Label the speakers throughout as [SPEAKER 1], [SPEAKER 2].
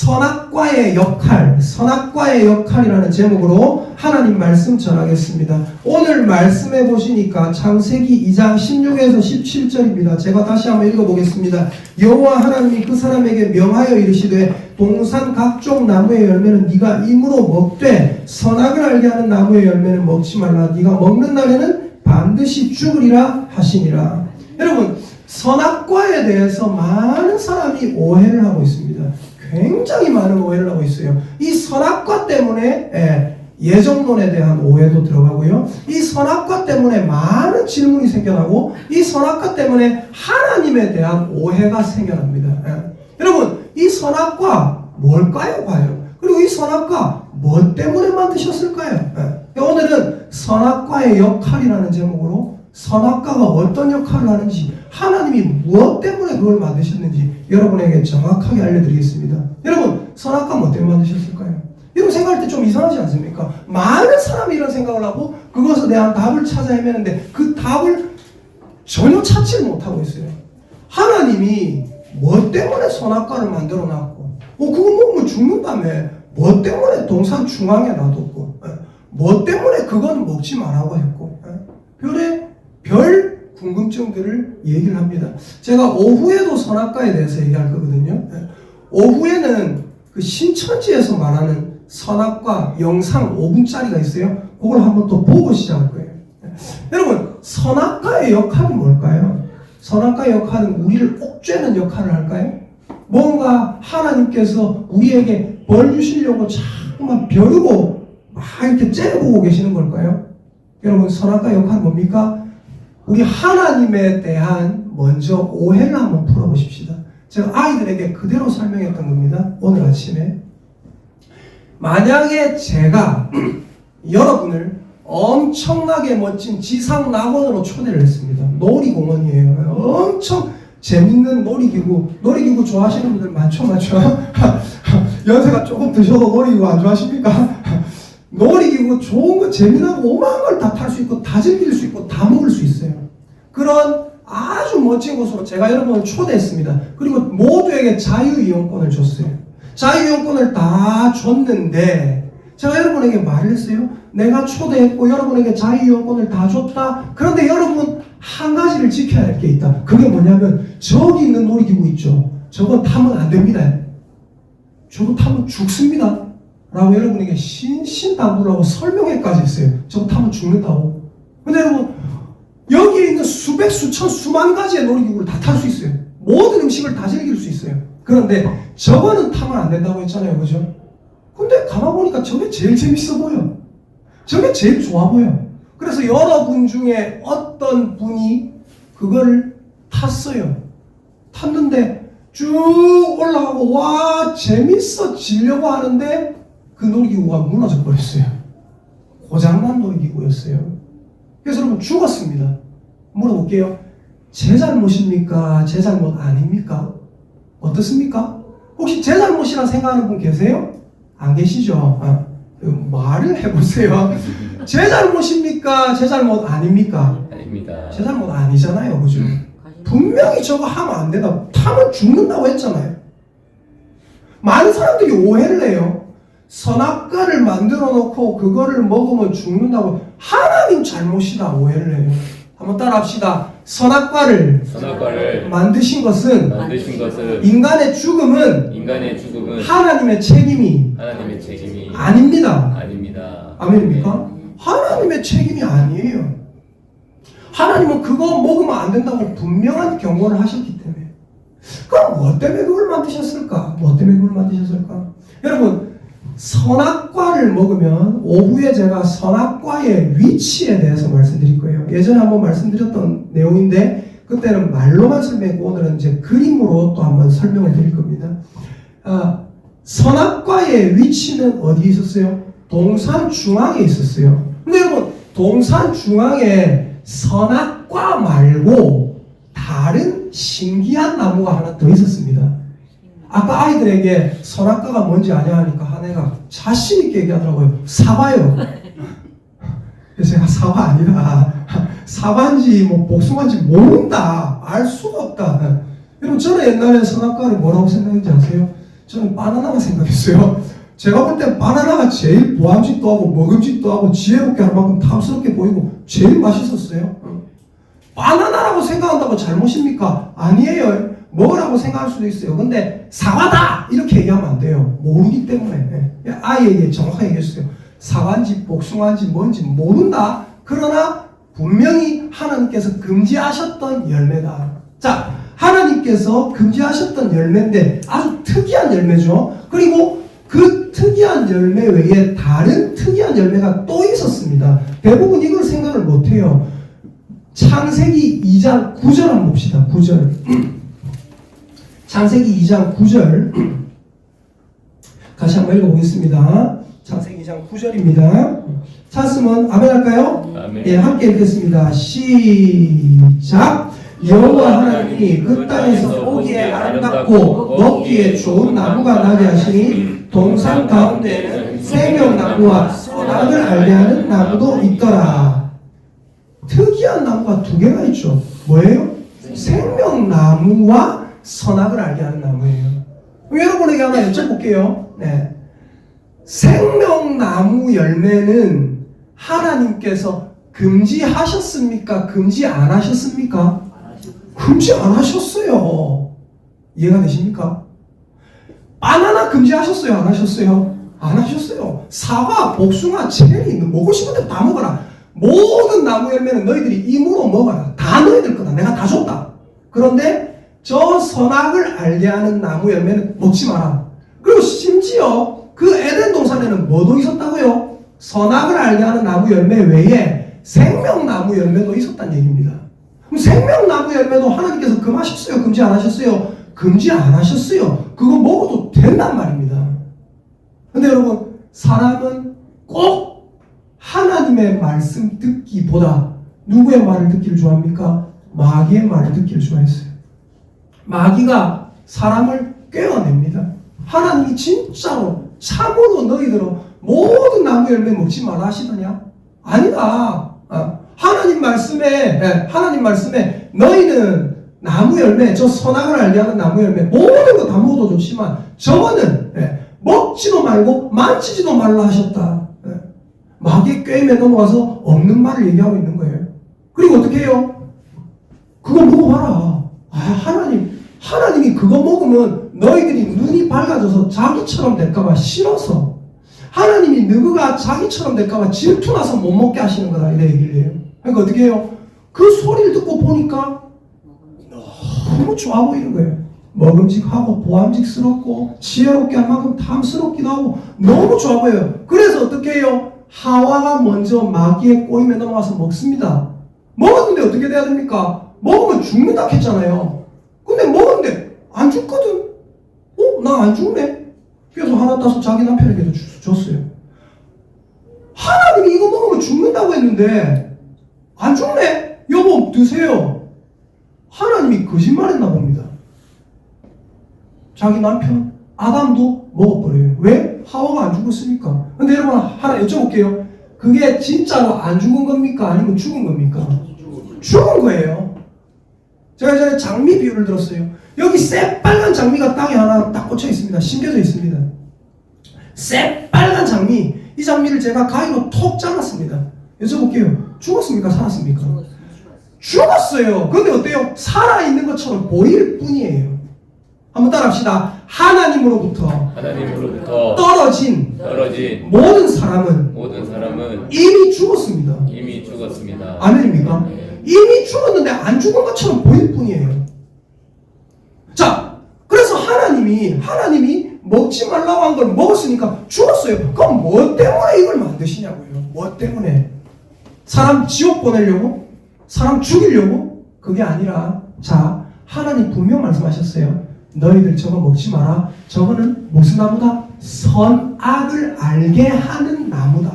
[SPEAKER 1] 선악과의 역할, 선악과의 역할이라는 제목으로 하나님 말씀 전하겠습니다. 오늘 말씀해 보시니까 창세기 2장 16에서 17절입니다. 제가 다시 한번 읽어보겠습니다. 여호와 하나님이 그 사람에게 명하여 이르시되 동산 각종 나무의 열매는 네가 임으로 먹되 선악을 알게 하는 나무의 열매는 먹지 말라. 네가 먹는 날에는 반드시 죽으리라 하시니라. 여러분, 선악과에 대해서 많은 사람이 오해를 하고 있습니다. 굉장히 많은 오해를 하고 있어요. 이 선악과 때문에 예정론에 대한 오해도 들어가고요. 이 선악과 때문에 많은 질문이 생겨나고 이 선악과 때문에 하나님에 대한 오해가 생겨납니다. 여러분, 이 선악과 뭘까요, 과연? 그리고 이 선악과 뭐 때문에 만드셨을까요? 오늘은 선악과의 역할이라는 제목으로 선악과가 어떤 역할을 하는지, 하나님이 무엇 때문에 그걸 만드셨는지 여러분에게 정확하게 알려드리겠습니다. 여러분, 선악과 뭐 때문에 만드셨을까요? 이런 생각할 때 좀 이상하지 않습니까? 많은 사람이 이런 생각을 하고 그것에 대한 답을 찾아 헤매는데 그 답을 전혀 찾지를 못하고 있어요. 하나님이 뭐 때문에 선악과를 만들어 놨고, 그거 먹으면 죽는다며, 뭐 때문에 동산 중앙에 놔뒀고, 뭐 때문에 그건 먹지 말라고 했고, 별 궁금증들을 얘기를 합니다. 제가 오후에도 선악과에 대해서 얘기할 거거든요. 오후에는 그 신천지에서 말하는 선악과 영상 5분짜리가 있어요. 그걸 한번 또 보고 시작할 거예요. 여러분, 선악과의 역할이 뭘까요? 선악과의 역할은 우리를 옥죄는 역할을 할까요? 뭔가 하나님께서 우리에게 벌 주시려고 자꾸만 벼르고 막 이렇게 째려보고 계시는 걸까요? 여러분, 선악과의 역할은 뭡니까? 우리 하나님에 대한 먼저 오해를 한번 풀어보십시다. 제가 아이들에게 그대로 설명했던 겁니다. 오늘 아침에. 만약에 제가 여러분을 엄청나게 멋진 지상낙원으로 초대를 했습니다. 놀이공원이에요. 엄청 재밌는 놀이기구 좋아하시는 분들 많죠? 연세가 조금 드셔도 놀이기구 안 좋아하십니까? 놀이기구 좋은 거 재미나고 오만한 걸 다 탈 수 있고 다 즐길 수 있고 다 먹을 수 있어요. 그런 아주 멋진 곳으로 제가 여러분을 초대했습니다. 그리고 모두에게 자유이용권을 줬어요. 자유이용권을 다 줬는데 제가 여러분에게 말을 했어요. 내가 초대했고 여러분에게 자유이용권을 다 줬다. 그런데 여러분 한 가지를 지켜야 할 게 있다. 그게 뭐냐면 저기 있는 놀이기구 있죠. 저건 타면 안 됩니다. 저거 타면 죽습니다. 라고 여러분에게 신신당부라고 설명회까지 했어요. 저거 타면 죽는다고. 근데 여러분, 여기에 있는 수백, 수천, 수만 가지의 놀이기구를 다 탈 수 있어요. 모든 음식을 다 즐길 수 있어요. 그런데 저거는 타면 안 된다고 했잖아요. 그죠? 근데 가만 보니까 저게 제일 재밌어 보여. 저게 제일 좋아 보여. 그래서 여러분 중에 어떤 분이 그걸 탔어요. 탔는데 쭉 올라가고 와 재밌어지려고 하는데 그 놀이기구가 무너져 버렸어요. 고장난 놀이기구였어요. 그래서 여러분 죽었습니다. 물어볼게요. 제 잘못입니까? 제 잘못 아닙니까? 어떻습니까? 혹시 제 잘못이라 생각하는 분 계세요? 안 계시죠? 말을 해보세요. 제 잘못입니까? 제 잘못 아닙니까?
[SPEAKER 2] 아닙니다.
[SPEAKER 1] 제 잘못 아니잖아요. 그죠? 분명히 저거 하면 안 된다고, 타면 죽는다고 했잖아요. 많은 사람들이 오해를 해요. 선악과를 만들어 놓고 그거를 먹으면 죽는다고 하나님 잘못이다 오해를 해요. 한번 따라 합시다. 선악과를 만드신 것은 인간의 죽음은 하나님의 책임이 아닙니다. 아멘입니까? 하나님의 책임이 아니에요. 하나님은 그거 먹으면 안 된다고 분명한 경고를 하셨기 때문에. 그럼 뭐 때문에 그걸 만드셨을까? 여러분, 선악과를 먹으면 오후에 제가 선악과의 위치에 대해서 말씀드릴 거예요. 예전에 한번 말씀드렸던 내용인데 그때는 말로만 설명했고 오늘은 이제 그림으로 또 한번 설명을 드릴 겁니다. 선악과의 위치는 어디에 있었어요? 동산 중앙에 있었어요. 근데 여러분, 동산 중앙에 선악과 말고 다른 신기한 나무가 하나 더 있었습니다. 아까 아이들에게 선악과가 뭔지 아냐 하니까 한 애가 자신있게 얘기하더라고요. 사과요. 그래서 제가 사과 아니라 사과인지 뭐 복숭아인지 모른다. 알 수가 없다. 여러분, 저는 옛날에 선악과를 뭐라고 생각했는지 아세요? 저는 바나나가 생각했어요. 제가 볼 땐 바나나가 제일 보암직도 하고 먹음직도 하고 지혜롭게 할 만큼 탐스럽게 보이고 제일 맛있었어요. 바나나라고 생각한다고 잘못입니까? 아니에요. 먹으라고 생각할 수도 있어요. 근데 사과다! 이렇게 얘기하면 안 돼요. 모르기 때문에. 아이에게 정확하게 얘기했어요. 사과인지 복숭아인지 뭔지 모른다. 그러나 분명히 하나님께서 금지하셨던 열매다. 자, 하나님께서 금지하셨던 열매인데 아주 특이한 열매죠. 그리고 그 특이한 열매 외에 다른 특이한 열매가 또 있었습니다. 대부분 이걸 생각을 못해요. 창세기 2장 9절 한번 봅시다. 9절. 창세기 2장 9절. 같이 한번 읽어보겠습니다. 창세기 2장 9절입니다. 찾으면 아멘 할까요?
[SPEAKER 2] 아멘.
[SPEAKER 1] 예, 함께 읽겠습니다. 시작. 여호와 하나님이 그 땅에서 보기에 아름답고 먹기에 좋은 나무가 나게 하시니 동산 가운데에는 생명나무와 선악을 알게 하는 나무도 있더라. 특이한 나무가 두 개가 있죠. 뭐예요? 생명나무와 선악을 알게 하는 나무예요. 여러분에게 하나 여쭤볼게요. 네. 생명나무 열매는 하나님께서 금지하셨습니까? 금지 안 하셨습니까? 금지 안 하셨어요. 이해가 되십니까? 바나나 금지하셨어요? 안 하셨어요? 안 하셨어요. 사과, 복숭아, 체리 먹고 싶은 데 다 먹어라. 모든 나무 열매는 너희들이 임으로 먹어라. 다 너희들 거다. 내가 다 줬다. 그런데 저 선악을 알게 하는 나무 열매는 먹지 마라. 그리고 심지어 그 에덴 동산에는 뭐도 있었다고요? 선악을 알게 하는 나무 열매 외에 생명나무 열매도 있었다는 얘기입니다. 그럼 생명나무 열매도 하나님께서 금하셨어요? 금지 안 하셨어요? 금지 안 하셨어요. 그거 먹어도 된단 말입니다. 근데 여러분, 사람은 꼭 하나님의 말씀 듣기보다 누구의 말을 듣기를 좋아합니까? 마귀의 말을 듣기를 좋아했어요. 마귀가 사람을 꿰어냅니다. 하나님이 진짜로 참으로 너희들은 모든 나무 열매 먹지 마라 하시더냐? 아니다. 하나님 말씀에 너희는 나무 열매, 저 선악을 알게 하는 나무 열매 모든 거 다 먹어도 좋지만 저거는 먹지도 말고 만지지도 말라 하셨다. 마귀의 꾀임에 넘어가서 없는 말을 얘기하고 있는 거예요. 그리고 어떻게 해요? 그거 먹어봐라. 하나님이 그거 먹으면 너희들이 눈이 밝아져서 자기처럼 될까봐 싫어서 하나님이 너희가 자기처럼 될까봐 질투나서 못 먹게 하시는 거다. 이래 얘기를 해요. 그러니까 어떻게 해요? 그 소리를 듣고 보니까 너무 좋아 보이는 거예요. 먹음직하고 보암직스럽고 지혜롭게 할 만큼 탐스럽기도 하고 너무 좋아 보여요. 그래서 어떻게 해요? 하와가 먼저 마귀의 꼬임에 넘어가서 먹습니다. 먹었는데 어떻게 돼야 됩니까? 먹으면 죽는다 했잖아요. 근데 먹었는데 안 죽거든. 나 안 죽네. 그래서 하나 따서 자기 남편에게도 줬어요. 하나님이 이거 먹으면 죽는다고 했는데 안 죽네. 여보 드세요. 하나님이 거짓말했나 봅니다. 자기 남편 아담도 먹어버려요. 왜? 하와가 안 죽었으니까. 근데 여러분 하나 여쭤볼게요. 그게 진짜로 안 죽은 겁니까? 아니면 죽은 겁니까? 죽은 거예요. 제가 전에 장미 비유를 들었어요. 여기 새빨간 장미가 땅에 하나 딱 꽂혀 있습니다. 심겨져 있습니다. 새빨간 장미. 이 장미를 제가 가위로 톡 잘랐습니다. 여쭤볼게요. 죽었습니까? 살았습니까? 죽었어요. 근데 어때요? 살아있는 것처럼 보일 뿐이에요. 한번 따라합시다. 하나님으로부터 떨어진 모든 사람은 이미 죽었습니다. 아멘입니까? 이미 죽었는데 안 죽은 것처럼 보일 뿐이에요. 자, 그래서 하나님이 먹지 말라고 한 걸 먹었으니까 죽었어요. 그럼 뭐 때문에 이걸 만드시냐고요? 뭐 때문에? 사람 지옥 보내려고? 사람 죽이려고? 그게 아니라, 자, 하나님 분명 말씀하셨어요. 너희들 저거 먹지 마라. 저거는 무슨 나무다? 선악을 알게 하는 나무다.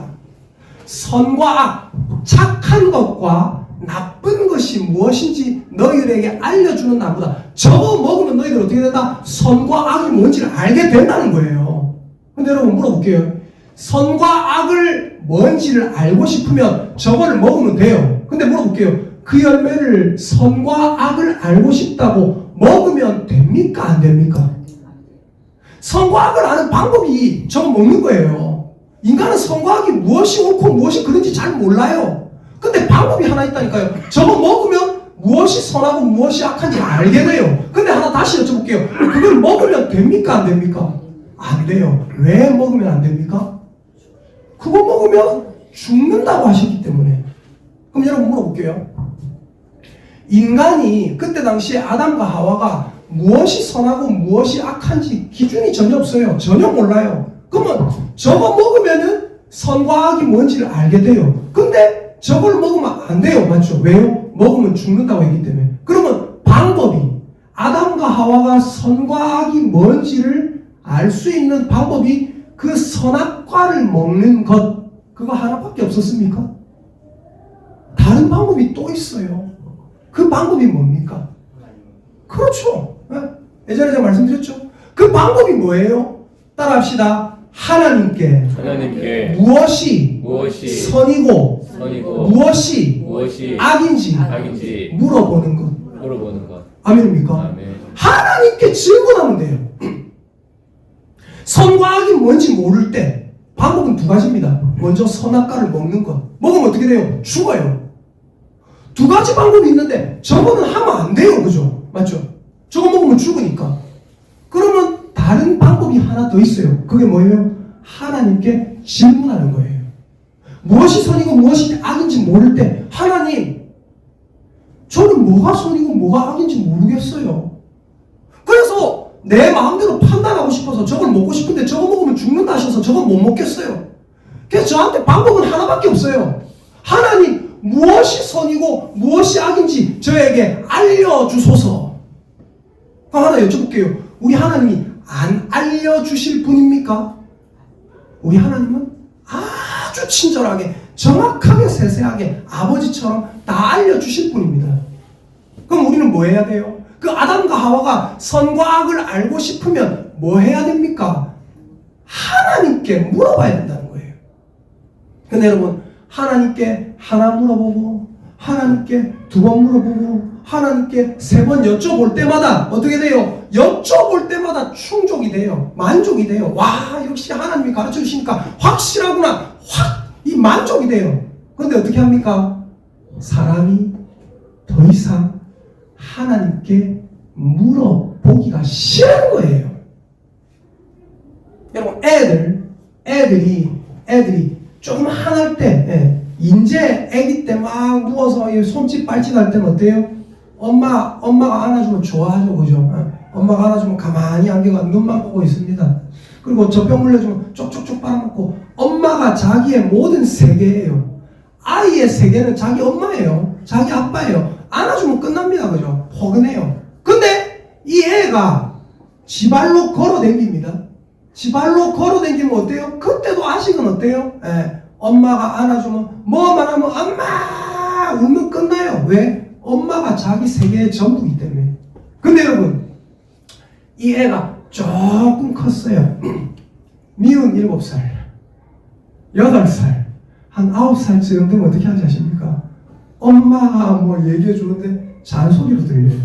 [SPEAKER 1] 선과 악, 착한 것과 나쁜 것이 무엇인지 너희들에게 알려주는 나무다. 저거 먹으면 너희들 어떻게 된다? 선과 악이 뭔지를 알게 된다는 거예요. 근데 여러분 물어볼게요. 선과 악을 뭔지를 알고 싶으면 저거를 먹으면 돼요. 근데 물어볼게요. 그 열매를 선과 악을 알고 싶다고 먹으면 됩니까? 안 됩니까? 선과 악을 아는 방법이 저거 먹는 거예요. 인간은 선과 악이 무엇이 옳고 무엇이 그런지 잘 몰라요. 근데 방법이 하나 있다니까요. 저거 먹으면 무엇이 선하고 무엇이 악한지 알게 돼요. 근데 하나 다시 여쭤볼게요. 그걸 먹으면 됩니까? 안 됩니까? 안 돼요. 왜 먹으면 안 됩니까? 그거 먹으면 죽는다고 하셨기 때문에. 그럼 여러분 물어볼게요. 인간이 그때 당시에 아담과 하와가 무엇이 선하고 무엇이 악한지 기준이 전혀 없어요. 전혀 몰라요. 그러면 저거 먹으면은 선과 악이 뭔지를 알게 돼요. 근데 저걸 먹으면 안 돼요. 맞죠? 왜요? 먹으면 죽는다고 했기 때문에. 그러면 방법이 아담과 하와가 선과 악이 뭔지를 알 수 있는 방법이 그 선악과를 먹는 것, 그거 하나밖에 없었습니까? 다른 방법이 또 있어요. 그 방법이 뭡니까? 그렇죠. 예전에 제가 말씀드렸죠. 그 방법이 뭐예요? 따라합시다. 하나님께 무엇이 선이고 무엇이 악인지 물어보는 것. 아멘입니까?
[SPEAKER 2] 아멘.
[SPEAKER 1] 하나님께 질문하면 돼요. 선과 악이 뭔지 모를 때 방법은 두 가지입니다. 먼저 선악과를 먹는 것. 먹으면 어떻게 돼요? 죽어요. 두 가지 방법이 있는데 저거는 하면 안 돼요. 그죠? 맞죠? 저거 먹으면 죽으니까. 그러면 다른 방법이 하나 더 있어요. 그게 뭐예요? 하나님께 질문하는 거예요. 무엇이 선이고 무엇이 악인지 모를 때 하나님, 저는 뭐가 선이고 뭐가 악인지 모르겠어요. 그래서 내 마음대로 판단하고 싶어서 저걸 먹고 싶은데 저거 먹으면 죽는다 하셔서 저걸 못 먹겠어요. 그래서 저한테 방법은 하나밖에 없어요. 하나님, 무엇이 선이고 무엇이 악인지 저에게 알려주소서. 그럼 하나 여쭤볼게요. 우리 하나님이 안 알려주실 분입니까? 우리 하나님은 아주 친절하게 정확하게 세세하게 아버지처럼 다 알려주실 분입니다. 그럼 우리는 뭐 해야 돼요? 그 아담과 하와가 선과 악을 알고 싶으면 뭐 해야 됩니까? 하나님께 물어봐야 된다는 거예요. 근데 여러분, 하나님께 하나 물어보고 하나님께 두 번 물어보고 하나님께 세 번 여쭤볼 때마다 어떻게 돼요? 여쭤볼 때마다 충족이 돼요. 만족이 돼요. 와, 역시 하나님이 가르쳐 주시니까 확실하구나. 확 이 만족이 돼요. 그런데 어떻게 합니까? 사람이 더 이상 하나님께 물어보기가 싫은 거예요. 여러분, 애들이 조금 한할 때, 인제 애기 때 막 누워서 손짓 발짓 할 때는 어때요? 엄마가 안아주면 좋아하죠, 그죠? 엄마가 안아주면 가만히 안겨가 눈만 보고 있습니다. 그리고 젖병 물려주면 쪽쪽쪽 빨아먹고, 엄마가 자기의 모든 세계예요. 아이의 세계는 자기 엄마예요. 자기 아빠예요. 안아주면 끝납니다, 그죠? 포근해요. 근데 이 애가 지발로 걸어댕깁니다. 지발로 걸어댕기면 어때요? 그때도 아직은 어때요? 엄마가 안아주면 뭐만 하면 엄마 울면 끝나요. 왜? 엄마가 자기 세계의 전부이기 때문에. 근데 여러분, 이 애가 조금 컸어요. 미운 7살, 8살, 한 9살쯤 되면 어떻게 하는지 아십니까? 엄마가 뭐 얘기해 주는데 잔소리로 들려요.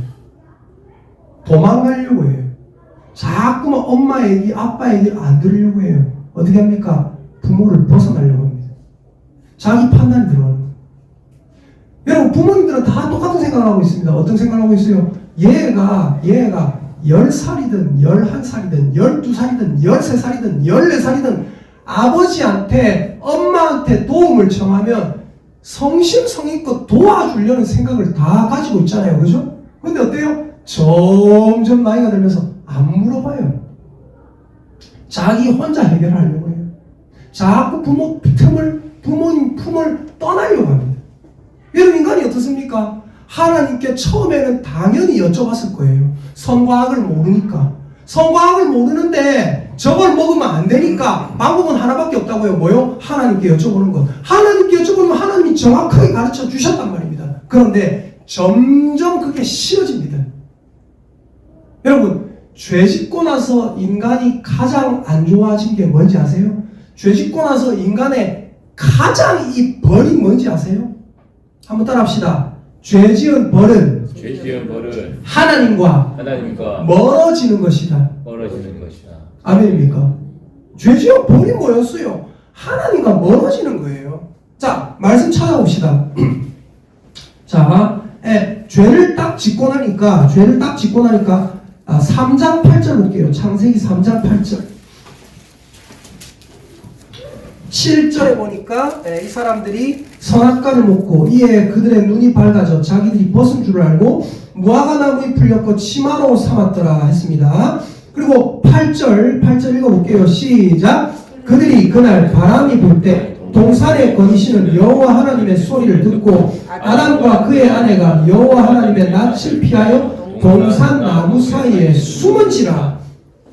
[SPEAKER 1] 도망가려고 해요. 자꾸만 엄마 얘기, 아빠 얘기를 안 들으려고 해요. 어떻게 합니까? 부모를 벗어나려고 합니다. 자기 판단이 들어가는 거예요. 여러분, 부모님들은 다 똑같은 생각을 하고 있습니다. 어떤 생각을 하고 있어요? 얘가 10살이든 11살이든 12살이든 13살이든 14살이든 아버지한테 엄마한테 도움을 청하면 성심성의껏 도와주려는 생각을 다 가지고 있잖아요. 그죠? 근데 어때요? 점점 나이가 들면서 안 물어봐요. 자기 혼자 해결하려고 해요. 자꾸 부모님 품을 떠나려고 합니다. 여러분, 인간이 어떻습니까? 하나님께 처음에는 당연히 여쭤봤을 거예요. 선과 악을 모르니까. 선과 악을 모르는데 저걸 먹으면 안 되니까 방법은 하나밖에 없다고요. 뭐요? 하나님께 여쭤보는 것. 하나님께 여쭤보면 하나님이 정확하게 가르쳐 주셨단 말입니다. 그런데 점점 그게 싫어집니다. 여러분, 죄 짓고 나서 인간이 가장 안 좋아진 게 뭔지 아세요? 죄 짓고 나서 인간의 가장 이 벌이 뭔지 아세요? 한번 따라합시다. 죄 지은 벌은 하나님과 멀어지는 것이다. 아멘입니까? 죄지어 본이 뭐였어요? 하나님과 멀어지는 거예요. 자, 말씀 찾아봅시다. 자, 죄를 딱 짓고 나니까 3장 8절 볼게요. 창세기 3장 8절. 7절에 보니까 이 사람들이 선악과를 먹고 이에 그들의 눈이 밝아져 자기들이 벗은 줄 알고 무화과 나무에 풀렸고 치마로 삼았더라 했습니다. 그리고 8절 읽어볼게요. 시작. 그들이 그날 바람이 불 때 동산에 거니시는 여호와 하나님의 소리를 듣고 아담과 그의 아내가 여호와 하나님의 낯을 피하여 동산 나무 사이에 숨은지라.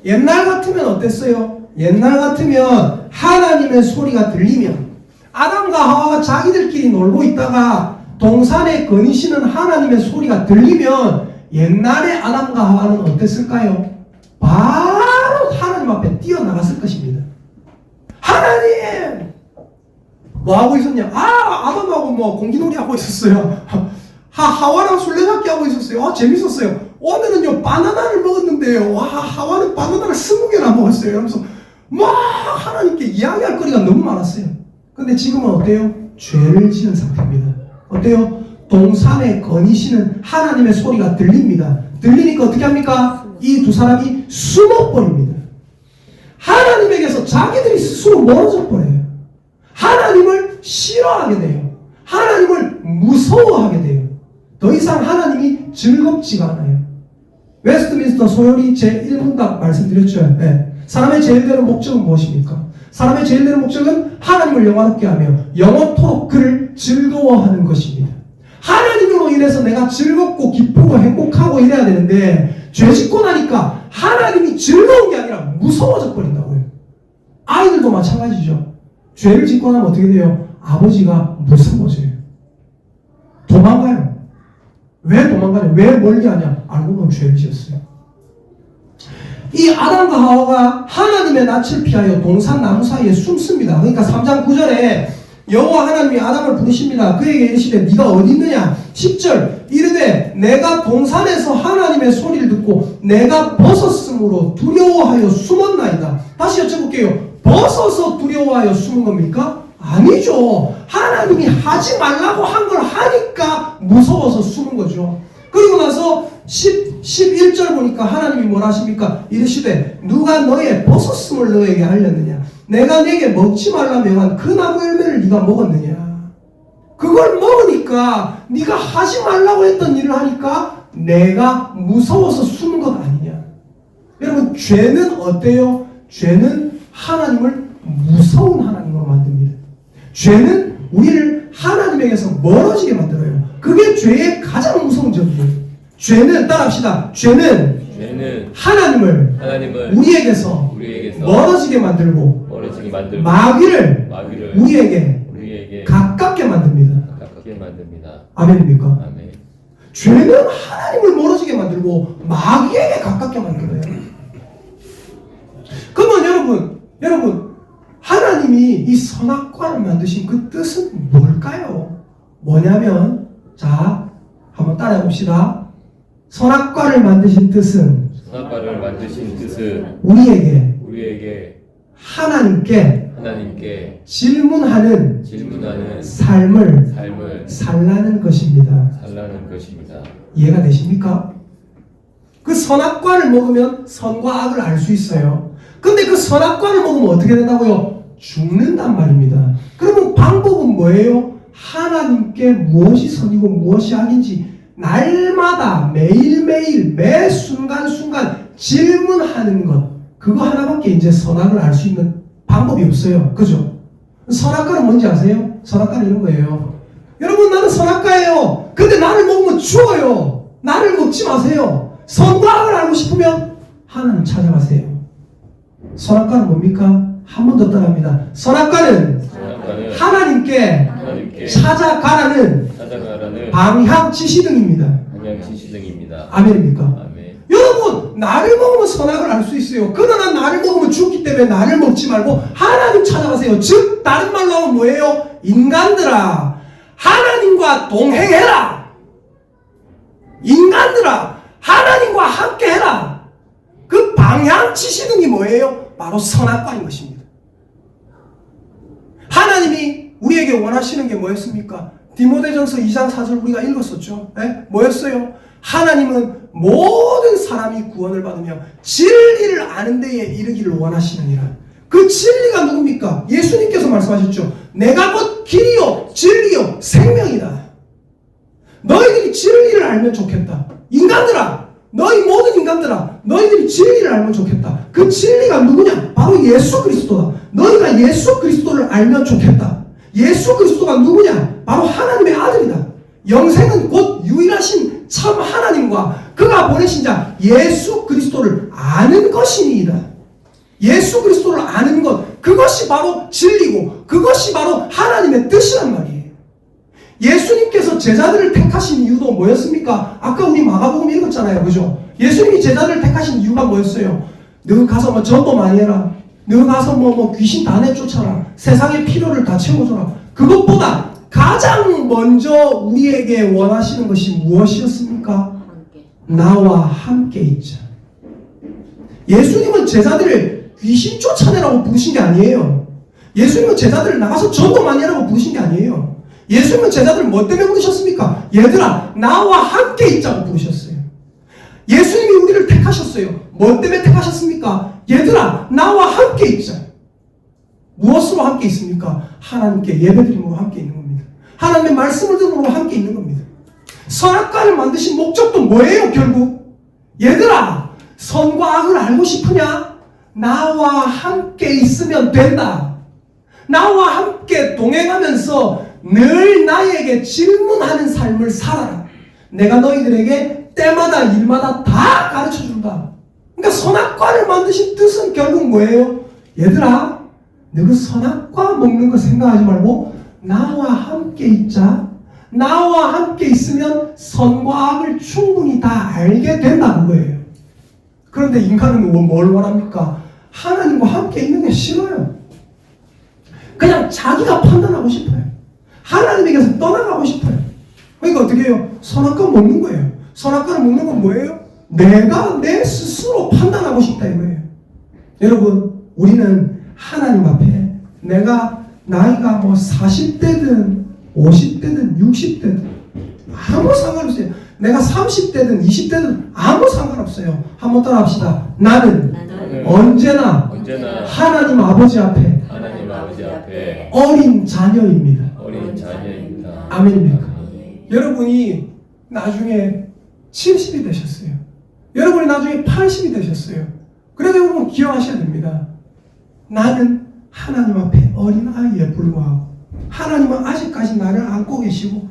[SPEAKER 1] 옛날 같으면 어땠어요? 옛날 같으면 하나님의 소리가 들리면 아담과 하와가 자기들끼리 놀고 있다가 동산에 거니시는 하나님의 소리가 들리면 옛날에 아담과 하와는 어땠을까요? 바로 하나님 앞에 뛰어나갔을 것입니다. 하나님! 뭐 하고 있었냐? 아담하고 뭐 공기놀이 하고 있었어요. 하와랑 술래잡기 하고 있었어요. 재밌었어요. 오늘은요 바나나를 먹었는데요. 하와는 바나나를 20개나 먹었어요. 이러면서 막 하나님께 이야기할 거리가 너무 많았어요. 근데 지금은 어때요? 죄를 지은 상태입니다. 어때요? 동산에 거니시는 하나님의 소리가 들립니다. 들리니까 어떻게 합니까? 이 두 사람이 숨어버립니다. 하나님에게서 자기들이 스스로 멀어져 버려요. 하나님을 싫어하게 돼요. 하나님을 무서워하게 돼요. 더 이상 하나님이 즐겁지가 않아요. 웨스트민스터 소요리 제1문답 말씀드렸죠. 네. 사람의 제일 되는 목적은 무엇입니까? 사람의 제일 되는 목적은 하나님을 영화롭게 하며 영원토록 그를 즐거워하는 것입니다. 하나님으로 인해서 내가 즐겁고 기쁘고 행복하고 이래야 되는데 죄 짓고 나니까 하나님이 즐거운 게 아니라 무서워져 버린다고요. 아이들도 마찬가지죠. 죄를 짓고 나면 어떻게 돼요? 아버지가 무서워져요. 도망가요. 왜 도망가냐? 왜 멀리 하냐? 알고 보면 죄를 지었어요. 이 아담과 하와가 하나님의 낯을 피하여 동산 나무 사이에 숨습니다. 그러니까 3장 9절에 여호와 하나님이 아담을 부르십니다. 그에게 이르시되 네가 어디 있느냐? 10절 이르되 내가 동산에서 하나님의 소리를 듣고 내가 벗었으므로 두려워하여 숨었나이다. 다시 여쭤볼게요. 벗어서 두려워하여 숨은 겁니까? 아니죠. 하나님이 하지 말라고 한 걸 하니까 무서워서 숨은 거죠. 그리고 나서 11절 보니까 하나님이 뭐라 하십니까? 이르시되 누가 너의 벗었음을 너에게 알렸느냐? 내가 네게 먹지 말라 명한 그 나무 열매를 네가 먹었느냐? 그걸 먹으니까 네가 하지 말라고 했던 일을 하니까 내가 무서워서 숨은 것 아니냐? 여러분, 죄는 어때요? 죄는 하나님을 무서운 하나님으로 만듭니다. 죄는 우리를 하나님에게서 멀어지게 만들어요. 그게 죄의 가장 무서운 점이에요. 죄는, 따라합시다. 죄는 하나님을 우리에게서 멀어지게 만들고 마귀를 우리에게 가깝게 만듭니다. 아멘입니까?
[SPEAKER 2] 아멘.
[SPEAKER 1] 죄는 하나님을 멀어지게 만들고 마귀에게 가깝게 만들어요. 그러면 여러분 하나님이 이 선악과를 만드신 그 뜻은 뭘까요? 뭐냐면, 자, 한번 따라해 봅시다. 선악과를 만드신 뜻은 우리에게 하나님께 질문하는 삶을 살라는 것입니다. 이해가 되십니까? 그 선악과를 먹으면 선과 악을 알 수 있어요. 근데 그 선악과를 먹으면 어떻게 된다고요? 죽는단 말입니다. 그러면 방법은 뭐예요? 하나님께 무엇이 선이고 무엇이 악인지 날마다 매일매일 매 순간순간 질문하는 것, 그거 하나밖에 이제 선악을 알 수 있는 방법이 없어요. 그죠? 선악과는 뭔지 아세요? 선악과는 이런 거예요. 여러분, 나는 선악과예요. 근데 나를 먹으면 죽어요. 나를 먹지 마세요. 선과 악을 알고 싶으면 하나님 찾아가세요. 선악과는 뭡니까? 한 번 더 따라합니다. 선악과는 하나님께 찾아가라는 방향 지시등입니다. 아멘입니까?
[SPEAKER 2] 아멘.
[SPEAKER 1] 여러분, 나를 먹으면 선악을 알 수 있어요. 그러나 나를 먹으면 죽기 때문에 나를 먹지 말고 하나님 찾아가세요. 즉 다른 말로 하면 뭐예요? 인간들아, 하나님과 동행해라. 인간들아, 하나님과 함께해라. 그 방향 지시등이 뭐예요? 바로 선악과인 것입니다. 하나님이 우리에게 원하시는 게 뭐였습니까? 디모데전서 2장 4절 우리가 읽었었죠. 네? 뭐였어요? 하나님은 모든 사람이 구원을 받으며 진리를 아는 데에 이르기를 원하시느니라. 그 진리가 누굽니까? 예수님께서 말씀하셨죠. 내가 곧 길이요 진리요 생명이다. 너희들이 진리를 알면 좋겠다. 인간들아, 너희 모든 인간들아, 너희들이 진리를 알면 좋겠다. 그 진리가 누구냐? 바로 예수 그리스도다. 너희가 예수 그리스도를 알면 좋겠다. 예수 그리스도가 누구냐? 바로 하나님의 아들이다. 영생은 곧 유일하신 참 하나님과 그가 보내신 자 예수 그리스도를 아는 것이니이다. 예수 그리스도를 아는 것, 그것이 바로 진리고 그것이 바로 하나님의 뜻이란 말이에요. 예수님께서 제자들을 택하신 이유도 뭐였습니까? 아까 우리 마가복음 읽었잖아요. 그죠? 예수님이 제자들을 택하신 이유가 뭐였어요? 너 가서 뭐 전도 많이 해라. 너 가서 뭐 귀신 다 내쫓아라. 세상의 필요를 다 채워줘라. 그것보다 가장 먼저 우리에게 원하시는 것이 무엇이었습니까? 나와 함께 있자. 예수님은 제자들을 귀신 쫓아내라고 부르신 게 아니에요. 예수님은 제자들을 나가서 전도 많이 하라고 부르신 게 아니에요. 예수님은 제자들을 뭐 때문에 부르셨습니까? 얘들아, 나와 함께 있자고 부르셨어요. 예수님이 우리를 택하셨어요. 뭐 때문에 택하셨습니까? 얘들아, 나와 함께 있자. 무엇으로 함께 있습니까? 하나님께 예배드림으로 함께 있는 겁니다. 하나님의 말씀을 들음으로 함께 있는 겁니다. 선악과를 만드신 목적도 뭐예요, 결국? 얘들아, 선과 악을 알고 싶으냐? 나와 함께 있으면 된다. 나와 함께 동행하면서 늘 나에게 질문하는 삶을 살아라. 내가 너희들에게 때마다 일마다 다 가르쳐준다. 그러니까 선악과를 만드신 뜻은 결국 뭐예요? 얘들아, 너 그 선악과 먹는 거 생각하지 말고 나와 함께 있자. 나와 함께 있으면 선과 악을 충분히 다 알게 된다는 거예요. 그런데 인간은 뭘 원합니까? 하나님과 함께 있는 게 싫어요. 그냥 자기가 판단하고 싶어요. 하나님에게서 떠나가고 싶어요. 그러니까 어떻게 해요? 선악과 먹는 거예요. 선악과를 먹는 건 뭐예요? 내가 내 스스로 판단하고 싶다 이거예요. 여러분, 우리는 하나님 앞에 내가 나이가 뭐 40대든 50대든 60대든 아무 상관없어요. 내가 30대든 20대든 아무 상관없어요. 한번 따라 합시다. 나는 언제나 하나님 아버지 앞에 어린 자녀입니다. 아멘입니까? 여러분이 나중에 70이 되셨어요. 여러분이 나중에 80이 되셨어요. 그래도 여러분 기억하셔야 됩니다. 나는 하나님 앞에 어린 아이에 불과하고 하나님은 아직까지 나를 안고 계시고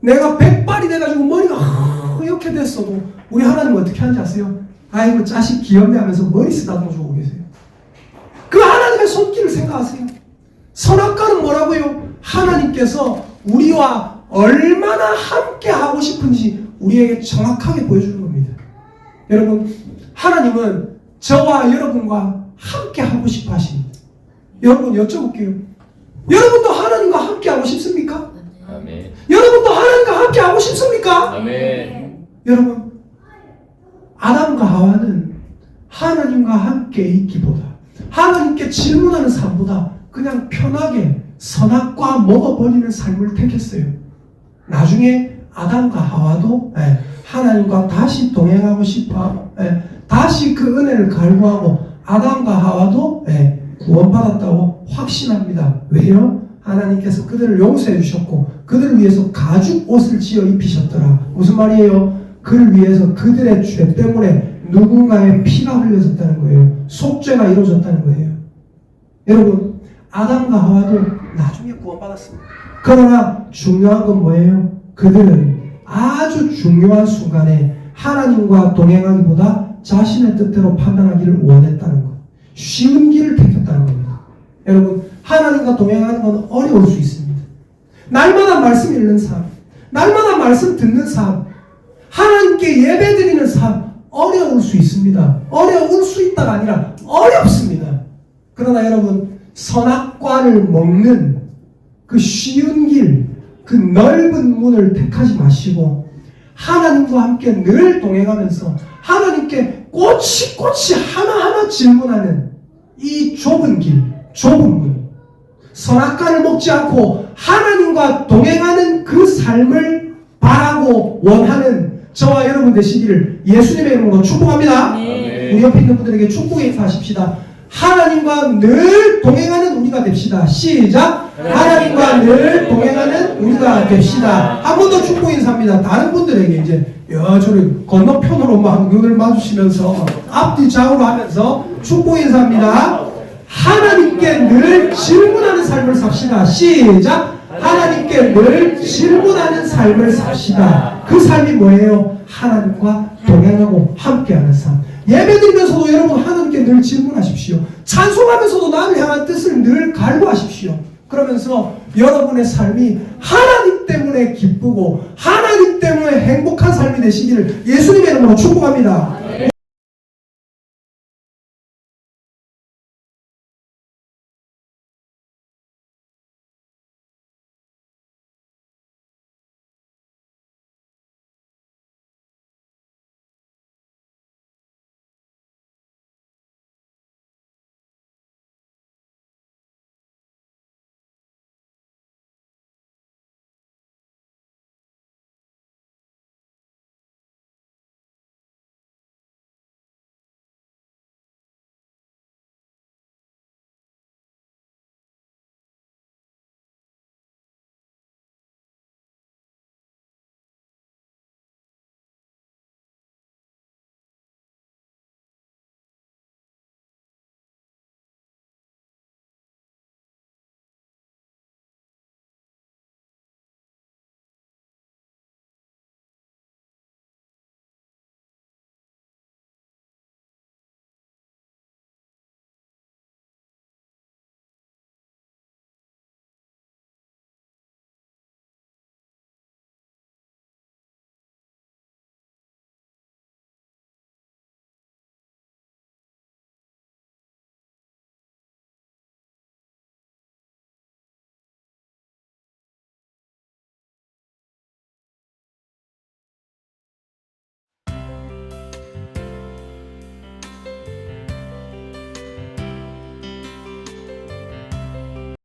[SPEAKER 1] 내가 백발이 돼가지고 머리가 이렇게 됐어도 우리 하나님은 어떻게 하는지 아세요? 아이고 자식 귀엽네 하면서 머리 쓰다듬어 주고 계세요. 그 하나님의 손길을 생각하세요. 선악과는 뭐라고요? 하나님께서 우리와 얼마나 함께 하고 싶은지 우리에게 정확하게 보여주는 겁니다. 여러분, 하나님은 저와 여러분과 함께 하고 싶어 하십니다. 여러분 여쭤볼게요. 여러분도 하나님과 함께 하고 싶습니까?
[SPEAKER 2] 아멘.
[SPEAKER 1] 여러분도 하나님과 함께 하고 싶습니까?
[SPEAKER 2] 아멘.
[SPEAKER 1] 여러분, 아담과 하와는 하나님과 함께 있기보다 하나님께 질문하는 삶보다 그냥 편하게 선악과 먹어버리는 삶을 택했어요. 나중에 아담과 하와도 하나님과 다시 동행하고 싶어하고 다시 그 은혜를 갈구하고 아담과 하와도 구원받았다고 확신합니다. 왜요? 하나님께서 그들을 용서해 주셨고 그들을 위해서 가죽 옷을 지어 입히셨더라. 무슨 말이에요? 그를 위해서 그들의 죄 때문에 누군가의 피가 흘려졌다는 거예요. 속죄가 이루어졌다는 거예요. 여러분, 아담과 하와도 나중에 구원받았습니다. 그러나 중요한 건 뭐예요? 그들은 아주 중요한 순간에 하나님과 동행하기보다 자신의 뜻대로 판단하기를 원했다는 것. 쉬운 길을 택했다는 겁니다. 여러분, 하나님과 동행하는 건 어려울 수 있습니다. 날마다 말씀 읽는 삶, 날마다 말씀 듣는 삶, 하나님께 예배드리는 삶 어려울 수 있습니다. 어려울 수 있다가 아니라 어렵습니다. 그러나 여러분, 선악과를 먹는 그 쉬운 길, 그 넓은 문을 택하지 마시고 하나님과 함께 늘 동행하면서 하나님께 꼬치꼬치 하나하나 질문하는 이 좁은 길, 좁은 문, 선악과를 먹지 않고 하나님과 동행하는 그 삶을 바라고 원하는 저와 여러분 되시기를 예수님의 이름으로 축복합니다. 우리 옆에 있는 분들에게 축복의 인사하십시다. 하나님과 늘 동행하는 우리가 됩시다. 시작! 하나님과 늘 동행하는 우리가 됩시다. 한 번 더 축복 인사합니다. 다른 분들에게 이제 여저를 건너편으로 막 눈을 마주치면서 앞뒤 좌우로 하면서 축복 인사합니다. 하나님께 늘 질문하는 삶을 삽시다. 시작! 하나님께 늘 질문하는 삶을 삽시다. 그 삶이 뭐예요? 하나님과 동행하고 함께하는 삶. 예배드리면서도 여러분 하나님께 늘 질문하십시오. 찬송하면서도 나를 향한 뜻을 늘 갈구하십시오. 그러면서 여러분의 삶이 하나님 때문에 기쁘고 하나님 때문에 행복한 삶이 되시기를 예수님의 이름으로 축복합니다.